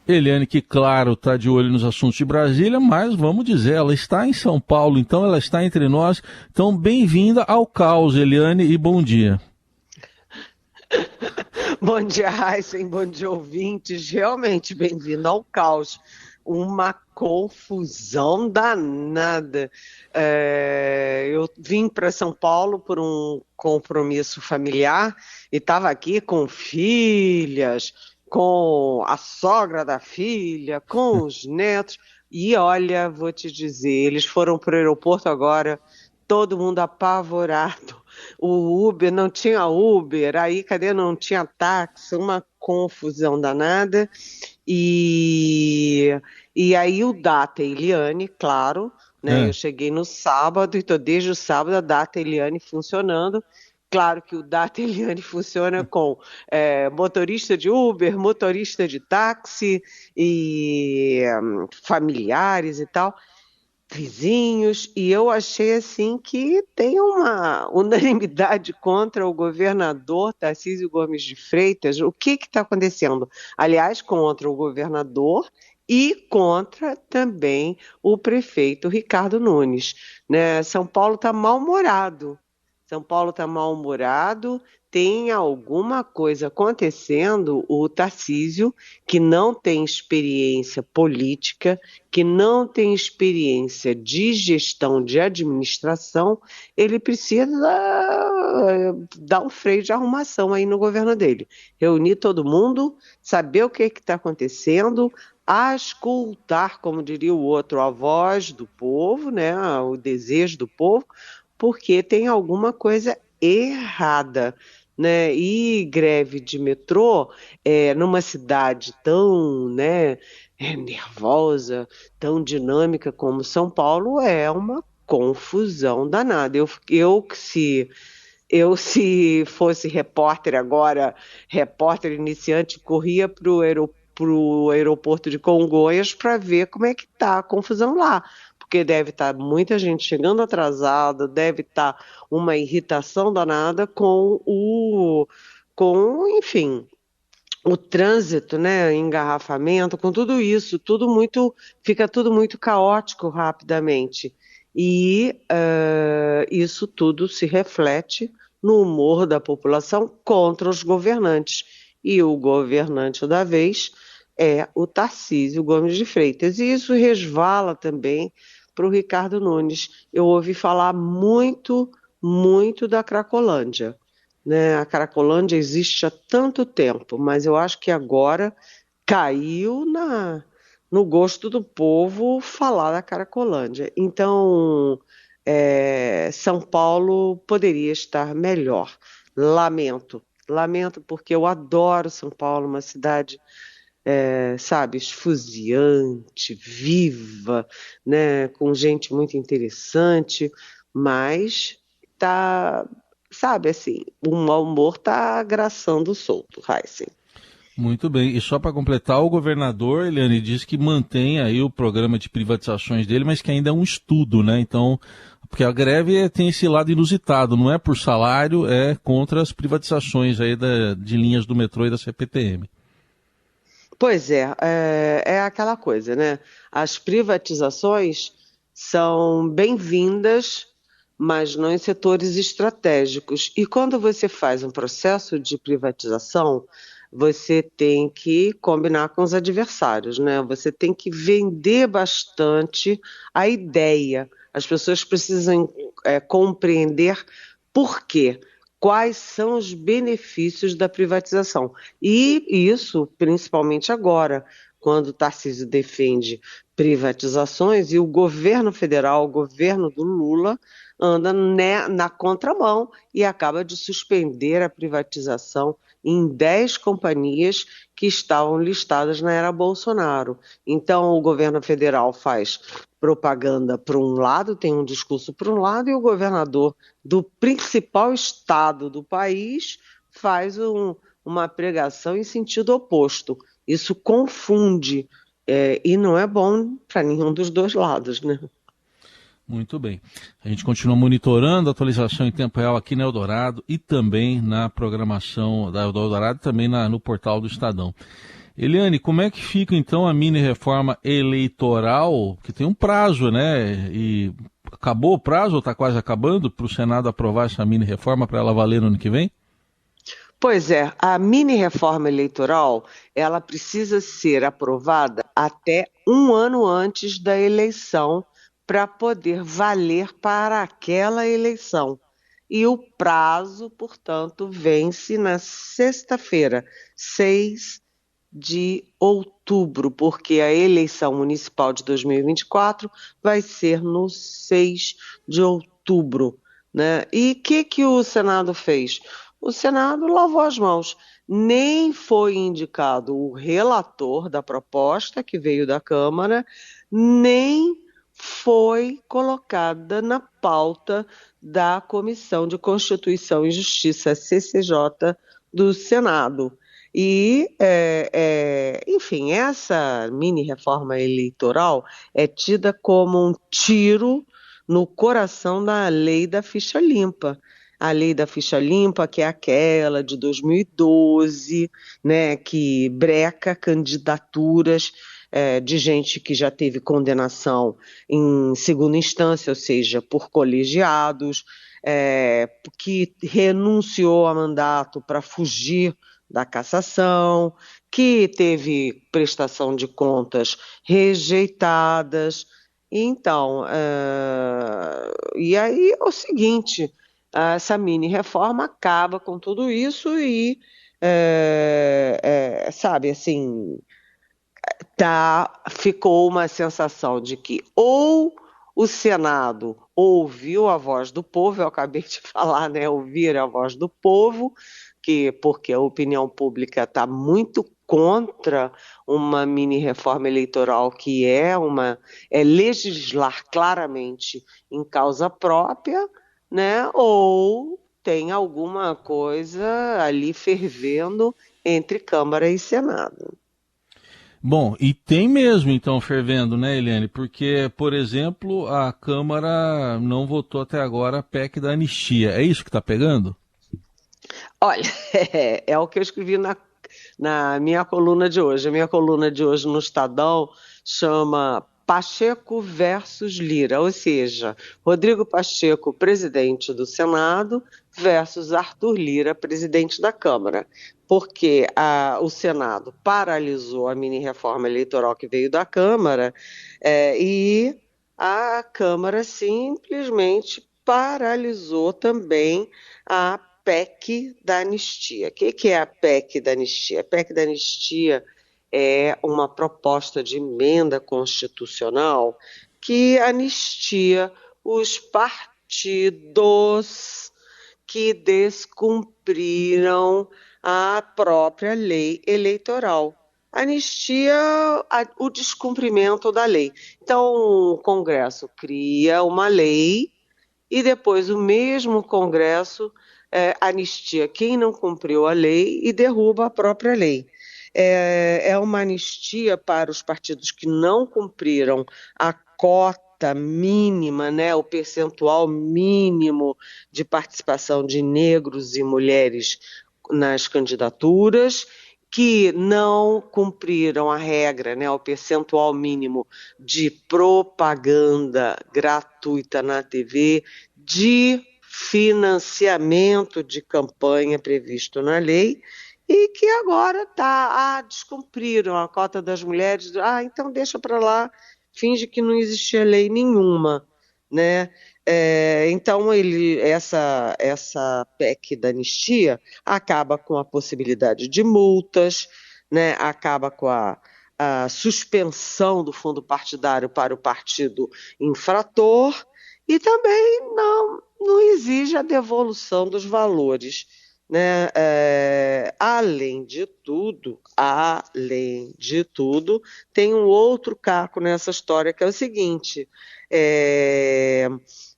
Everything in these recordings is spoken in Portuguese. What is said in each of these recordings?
Eliane, que claro, está de olho nos assuntos de Brasília, mas vamos dizer, ela está em São Paulo, então ela está entre nós. Então, bem-vinda ao Caos, Eliane, e bom dia. Bom dia, Heisen, bom dia, ouvintes. Realmente, bem-vindo ao Caos. Uma confusão danada. Eu vim para São Paulo por um compromisso familiar e estava aqui com filhas, com a sogra da filha, com os netos. E olha, vou te dizer, eles foram para o aeroporto agora, todo mundo apavorado. O Uber, não tinha Uber, aí cadê? Não tinha táxi, uma confusão danada. E, e aí o Data Eliane, claro, né? Eu cheguei no sábado e estou desde o sábado a Data Eliane funcionando. Claro que o Data Eliane funciona com motorista de Uber, motorista de táxi e familiares e tal, vizinhos, e eu achei assim que tem uma unanimidade contra o governador Tarcísio Gomes de Freitas. O que está acontecendo? Aliás, contra o governador e contra também o prefeito Ricardo Nunes, né? São Paulo está mal-humorado. São Paulo está mal-humorado, tem alguma coisa acontecendo. O Tarcísio, que não tem experiência política, que não tem experiência de gestão de administração, ele precisa dar um freio de arrumação aí no governo dele. Reunir todo mundo, saber o que está acontecendo, auscultar, como diria o outro, a voz do povo, né, o desejo do povo, porque tem alguma coisa errada, né? E greve de metrô, numa cidade tão, né, nervosa, tão dinâmica como São Paulo, é uma confusão danada. Se fosse repórter agora, repórter iniciante, corria para o aeroporto de Congonhas para ver como é que está a confusão lá, porque deve estar muita gente chegando atrasada, deve estar uma irritação danada enfim, o trânsito, né, engarrafamento, com tudo isso, fica tudo muito caótico rapidamente. E isso tudo se reflete no humor da população contra os governantes. E o governante da vez é o Tarcísio Gomes de Freitas. E isso resvala também para o Ricardo Nunes. Eu ouvi falar muito, muito da Cracolândia, né? A Cracolândia existe há tanto tempo, mas eu acho que agora caiu no gosto do povo falar da Cracolândia. Então, São Paulo poderia estar melhor. Lamento porque eu adoro São Paulo, uma cidade, sabe, esfuziante, viva, né, com gente muito interessante, mas tá, sabe, assim, o mau humor tá agraçando solto, Heisen. Muito bem. E só para completar, o governador, Eliane, diz que mantém aí o programa de privatizações dele, mas que ainda é um estudo, né? Então, porque a greve tem esse lado inusitado, não é por salário, é contra as privatizações aí de linhas do metrô e da CPTM. Pois é aquela coisa, né? As privatizações são bem-vindas, mas não em setores estratégicos. E quando você faz um processo de privatização, você tem que combinar com os adversários, né? Você tem que vender bastante a ideia. As pessoas precisam compreender por quê. Quais são os benefícios da privatização? E isso, principalmente agora, quando o Tarcísio defende privatizações e o governo federal, o governo do Lula, anda na contramão e acaba de suspender a privatização em 10 companhias que estavam listadas na era Bolsonaro. Então, o governo federal faz propaganda por um lado, tem um discurso por um lado, e o governador do principal estado do país faz uma pregação em sentido oposto. Isso confunde, e não é bom para nenhum dos dois lados, né? Muito bem. A gente continua monitorando a atualização em tempo real aqui na Eldorado e também na programação da Eldorado e também no portal do Estadão. Eliane, como é que fica então a mini-reforma eleitoral, que tem um prazo, né? E acabou o prazo, ou está quase acabando, para o Senado aprovar essa mini-reforma para ela valer no ano que vem? Pois é, a mini-reforma eleitoral, ela precisa ser aprovada até um ano antes da eleição para poder valer para aquela eleição. E o prazo, portanto, vence na sexta-feira, 6 de outubro, porque a eleição municipal de 2024 vai ser no 6 de outubro, né? E o que o Senado fez? O Senado lavou as mãos. Nem foi indicado o relator da proposta que veio da Câmara, nem foi colocada na pauta da Comissão de Constituição e Justiça, CCJ, do Senado. Enfim, essa mini-reforma eleitoral é tida como um tiro no coração da lei da ficha limpa. A lei da ficha limpa, que é aquela de 2012, né, que breca candidaturas de gente que já teve condenação em segunda instância, ou seja, por colegiados, que renunciou a mandato para fugir da cassação, que teve prestação de contas rejeitadas. Então, e aí é o seguinte, essa mini-reforma acaba com tudo isso e, sabe, assim, ficou uma sensação de que ou o Senado ouviu a voz do povo, eu acabei de falar, né, ouvir a voz do povo, porque a opinião pública está muito contra uma mini-reforma eleitoral que é legislar claramente em causa própria, né, ou tem alguma coisa ali fervendo entre Câmara e Senado. Bom, e tem mesmo então fervendo, né, Eliane? Porque, por exemplo, a Câmara não votou até agora a PEC da anistia. É isso que está pegando? Olha, é o que eu escrevi na minha coluna de hoje. A minha coluna de hoje no Estadão chama Pacheco versus Lira, ou seja, Rodrigo Pacheco, presidente do Senado, versus Arthur Lira, presidente da Câmara. Porque o Senado paralisou a mini-reforma eleitoral que veio da Câmara e a Câmara simplesmente paralisou também a PEC da anistia. O que é a PEC da anistia? A PEC da anistia é uma proposta de emenda constitucional que anistia os partidos que descumpriram a própria lei eleitoral. Anistia o descumprimento da lei. Então, o Congresso cria uma lei e depois o mesmo Congresso anistia quem não cumpriu a lei e derruba a própria lei. É uma anistia para os partidos que não cumpriram a cota mínima, né, o percentual mínimo de participação de negros e mulheres nas candidaturas, que não cumpriram a regra, né, o percentual mínimo de propaganda gratuita na TV, de financiamento de campanha previsto na lei e que agora descumpriram a cota das mulheres, então deixa para lá, finge que não existia lei nenhuma, né? Então essa PEC da anistia acaba com a possibilidade de multas, né? Acaba com a suspensão do fundo partidário para o partido infrator e também não exige a devolução dos valores, né? Além de tudo, tem um outro caco nessa história que é o seguinte: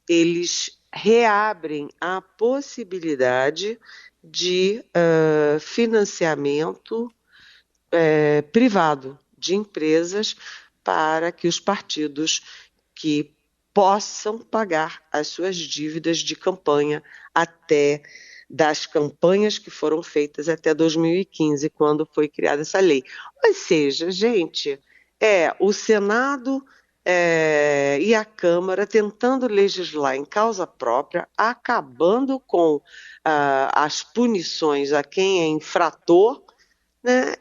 eles reabrem a possibilidade de financiamento privado de empresas para que os partidos que possam pagar as suas dívidas de campanha até das campanhas que foram feitas até 2015, quando foi criada essa lei. Ou seja, gente, o Senado e a Câmara tentando legislar em causa própria, acabando com as punições a quem é infrator, né?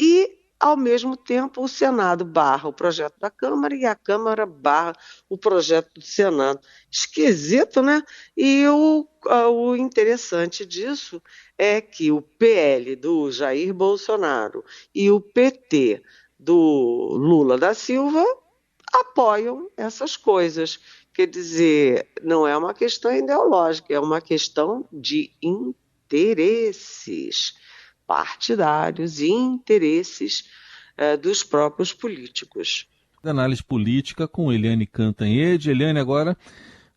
E, ao mesmo tempo, o Senado barra o projeto da Câmara e a Câmara barra o projeto do Senado. Esquisito, né? E o interessante disso é que o PL do Jair Bolsonaro e o PT do Lula da Silva apoiam essas coisas. Quer dizer, não é uma questão ideológica, é uma questão de interesses partidários e interesses dos próprios políticos. Análise política com Eliane Cantanhede. Eliane, agora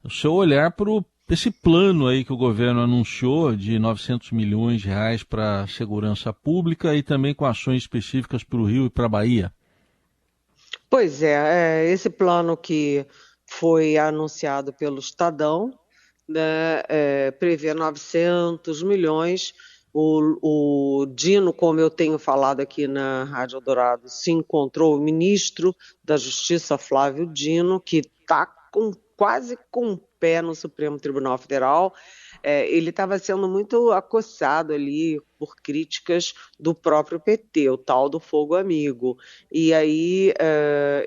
o seu olhar para esse plano aí que o governo anunciou de 900 milhões de reais para a segurança pública e também com ações específicas para o Rio e para a Bahia. Pois esse plano que foi anunciado pelo Estadão, né, prevê 900 milhões. O Dino, como eu tenho falado aqui na Rádio Eldorado, se encontrou o ministro da Justiça, Flávio Dino, que está quase com o pé no Supremo Tribunal Federal. Ele estava sendo muito acossado ali por críticas do próprio PT, o tal do fogo amigo. E aí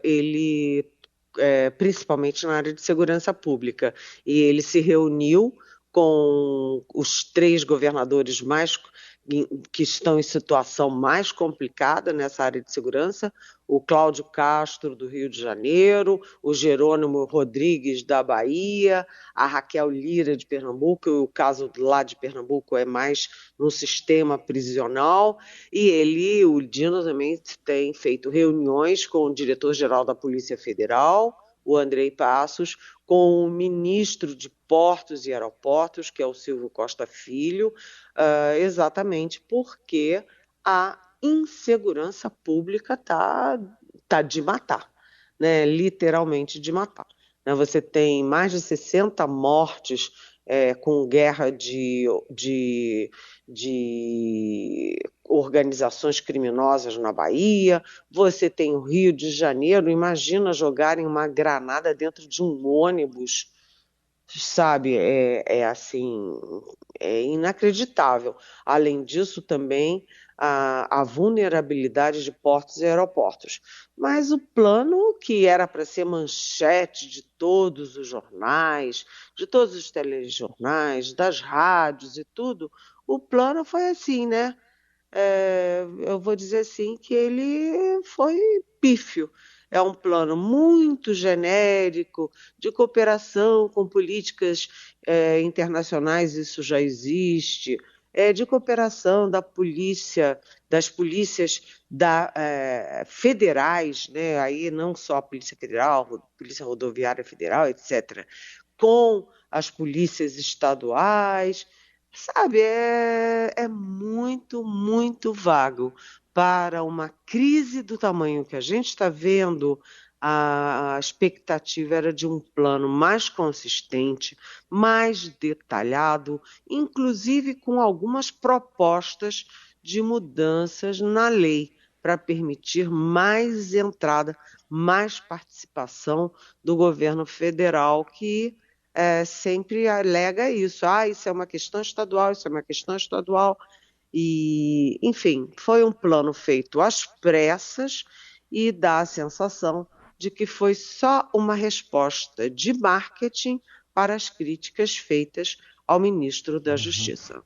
ele, principalmente na área de segurança pública, e ele se reuniu com os 3 governadores que estão em situação mais complicada nessa área de segurança, o Cláudio Castro, do Rio de Janeiro, o Jerônimo Rodrigues, da Bahia, a Raquel Lira, de Pernambuco. O caso lá de Pernambuco é mais no sistema prisional, e o Dino, também tem feito reuniões com o diretor-geral da Polícia Federal, o Andrei Passos, com o ministro de Portos e Aeroportos, que é o Silvio Costa Filho, exatamente porque a insegurança pública tá de matar, né? Literalmente de matar. Você tem mais de 60 mortes com guerra de organizações criminosas na Bahia. Você tem o Rio de Janeiro. Imagina jogarem uma granada dentro de um ônibus, sabe? Assim, é inacreditável. Além disso, também a vulnerabilidade de portos e aeroportos. Mas o plano, que era para ser manchete de todos os jornais, de todos os telejornais, das rádios e tudo, o plano foi assim, né? Eu vou dizer assim que ele foi pífio. É um plano muito genérico de cooperação com políticas internacionais, isso já existe, de cooperação da polícia, das polícias federais, né? Aí não só a Polícia Federal, Polícia Rodoviária Federal, etc., com as polícias estaduais. Sabe, é muito, muito vago. Para uma crise do tamanho que a gente está vendo, a expectativa era de um plano mais consistente, mais detalhado, inclusive com algumas propostas de mudanças na lei, para permitir mais entrada, mais participação do governo federal, que sempre alega isso. Isso é uma questão estadual, isso é uma questão estadual. E, enfim, foi um plano feito às pressas e dá a sensação de que foi só uma resposta de marketing para as críticas feitas ao ministro da Justiça.